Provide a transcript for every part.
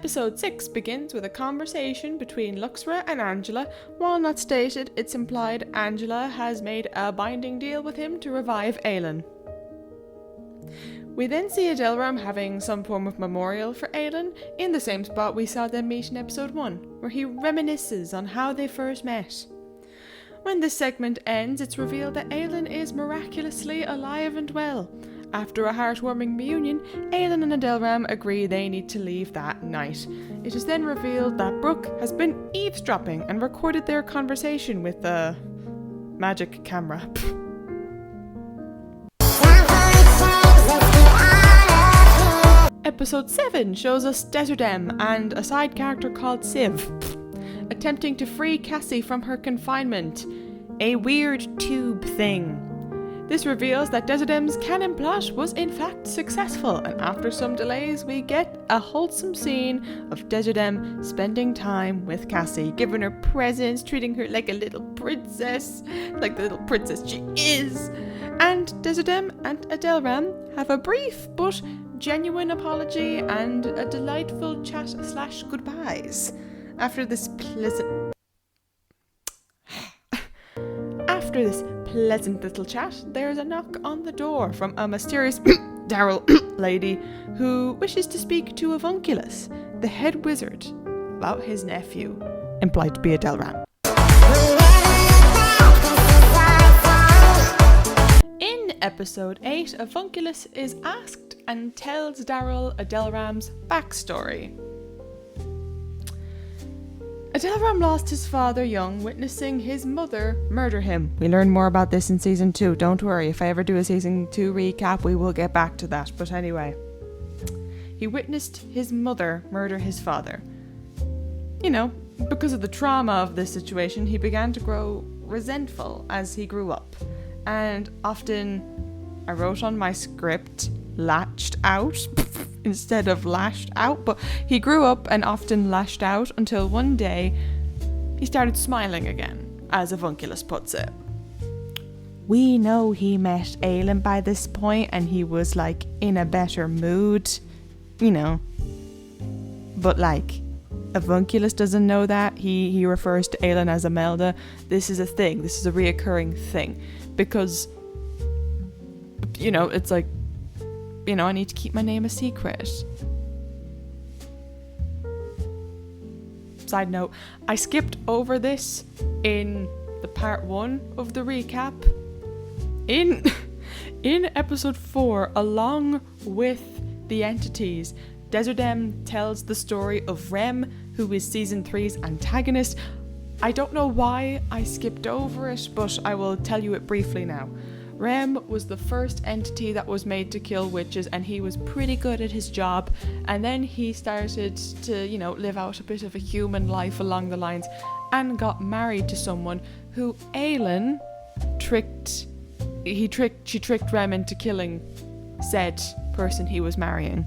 Episode 6 begins with a conversation between Luxra and Angela. While not stated, it's implied Angela has made a binding deal with him to revive Aelin. We then see Adeleram having some form of memorial for Aelin in the same spot we saw them meet in episode 1, where he reminisces on how they first met. When this segment ends, it's revealed that Aelin is miraculously alive and well. After a heartwarming reunion, Aelin and Adeleram agree they need to leave that night. It is then revealed that Brooke has been eavesdropping and recorded their conversation with the magic camera. Episode 7 shows us Deserdem and a side character called Civ attempting to free Cassie from her confinement, a weird tube thing. This reveals that Deserdem's cannon plot was in fact successful, and after some delays we get a wholesome scene of Deserdem spending time with Cassie, giving her presents, treating her like a little princess, like the little princess she is. And Deserdem and Adeleram have a brief but genuine apology and a delightful chat/goodbyes. After this pleasant little chat, there's a knock on the door from a mysterious Daryl lady who wishes to speak to Avunculus, the head wizard, about his nephew, implied to be Adeleram. In episode 8, Avunculus is asked and tells Daryl Adeleram's backstory. Adeleram lost his father young, witnessing his mother murder him. We learn more about this in season 2, don't worry. If I ever do a season 2 recap, we will get back to that. But anyway, he witnessed his mother murder his father. You know, because of the trauma of this situation, he began to grow resentful as he grew up. And often, I wrote on my script, latched out instead of lashed out, but he grew up and often lashed out until one day he started smiling again, as Avunculus puts it. We know he met Aelin by this point and he was like in a better mood, you know, but like Avunculus doesn't know that. He refers to Aelin as Imelda. This is a thing, this is a reoccurring thing, because, you know, it's like, you know, I need to keep my name a secret. Side note, I skipped over this in the part 1 of the recap. In episode 4, along with the entities, Deserdem tells the story of Rem, who is season 3's antagonist. I don't know why I skipped over it, but I will tell you it briefly now. Rem was the first entity that was made to kill witches, and he was pretty good at his job, and then he started to, you know, live out a bit of a human life along the lines and got married to someone who Aelin she tricked Rem into killing said person he was marrying.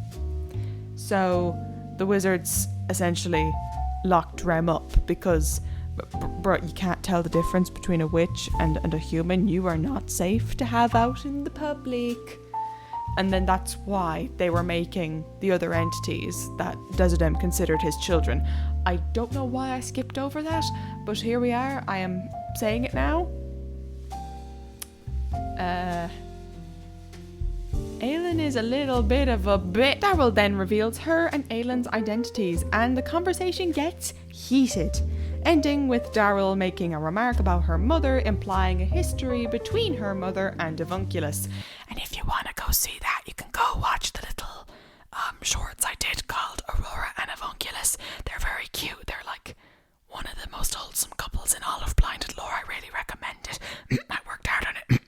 So the wizards essentially locked Rem up because bro, you can't tell the difference between a witch and a human. You are not safe to have out in the public. And then that's why they were making the other entities that Deserdem considered his children. I don't know why I skipped over that, but here we are. I am saying it now. Aelin is a little bit of a bit. Daryl then reveals her and Aelin's identities, and the conversation gets heated, ending with Daryl making a remark about her mother, implying a history between her mother and Avunculus. And if you want to go see that, you can go watch the little shorts I did called Aurora and Avunculus. They're very cute. They're like one of the most wholesome couples in all of Blinded Lore. I really recommend it. I worked hard on it.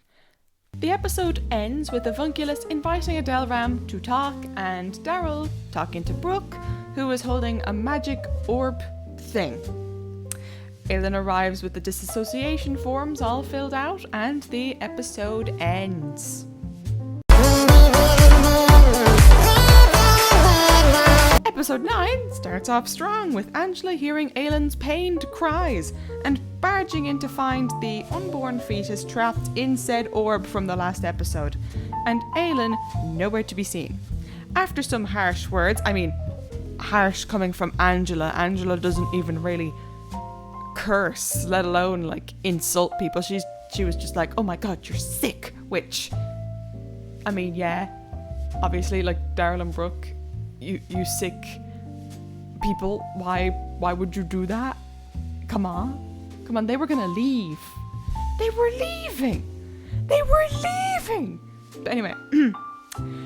The episode ends with Avunculus inviting Adeleram to talk, and Daryl talking to Brooke, who is holding a magic orb thing. Aelin arrives with the disassociation forms all filled out, and the episode ends. Episode 9 starts off strong with Angela hearing Aelin's pained cries and barging in to find the unborn fetus trapped in said orb from the last episode, and Aelin nowhere to be seen. After some harsh words, harsh coming from Angela. Angela doesn't even really curse, let alone like insult people. She was just like, oh my god, you're sick, which, I mean, yeah, obviously, like Daryl and Brooke, you sick people, why would you do that? Come on, they were gonna leave. They were leaving. But anyway,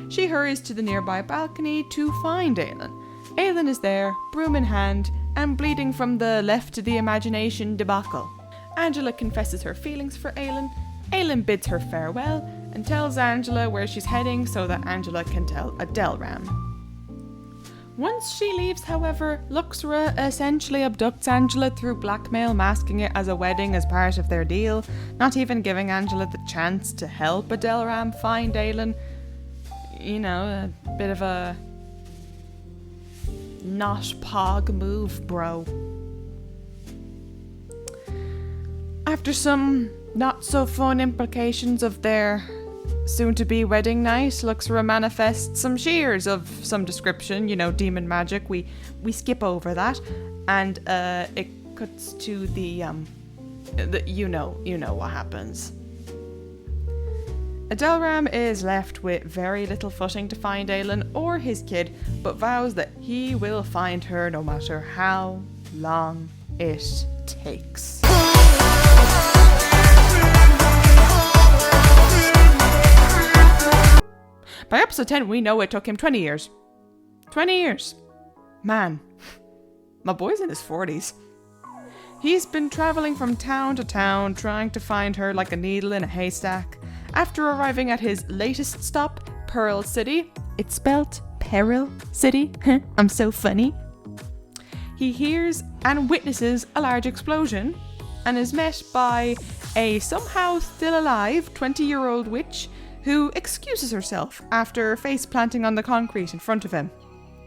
she hurries to the nearby balcony to find Aelin. Aelin is there, broom in hand, and bleeding from the left to the imagination debacle. Angela confesses her feelings for Aelin. Aelin bids her farewell and tells Angela where she's heading so that Angela can tell Adelram. Once she leaves, however, Luxra essentially abducts Angela through blackmail, masking it as a wedding as part of their deal, not even giving Angela the chance to help Adelram find Aelin. You know, a bit of a not pog move, bro. After some not so fun implications of their soon-to-be wedding night, Luxra manifests some shears of some description, you know, demon magic. We skip over that, and it cuts to the you know what happens. Adelram is left with very little footing to find Aelin or his kid, but vows that he will find her no matter how long it takes. By episode 10, we know it took him 20 years. 20 years. Man, my boy's in his 40s. He's been traveling from town to town, trying to find her like a needle in a haystack. After arriving at his latest stop, Pearl City, it's spelt Peril City, I'm so funny. He hears and witnesses a large explosion and is met by a somehow still alive 20-year-old witch who excuses herself after face planting on the concrete in front of him,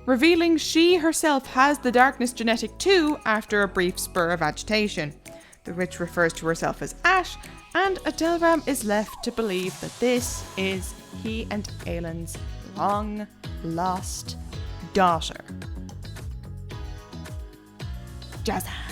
revealing she herself has the darkness genetic too after a brief spur of agitation. The witch refers to herself as Ash, and Adelram is left to believe that this is he and Aelin's long-lost daughter. Jazza.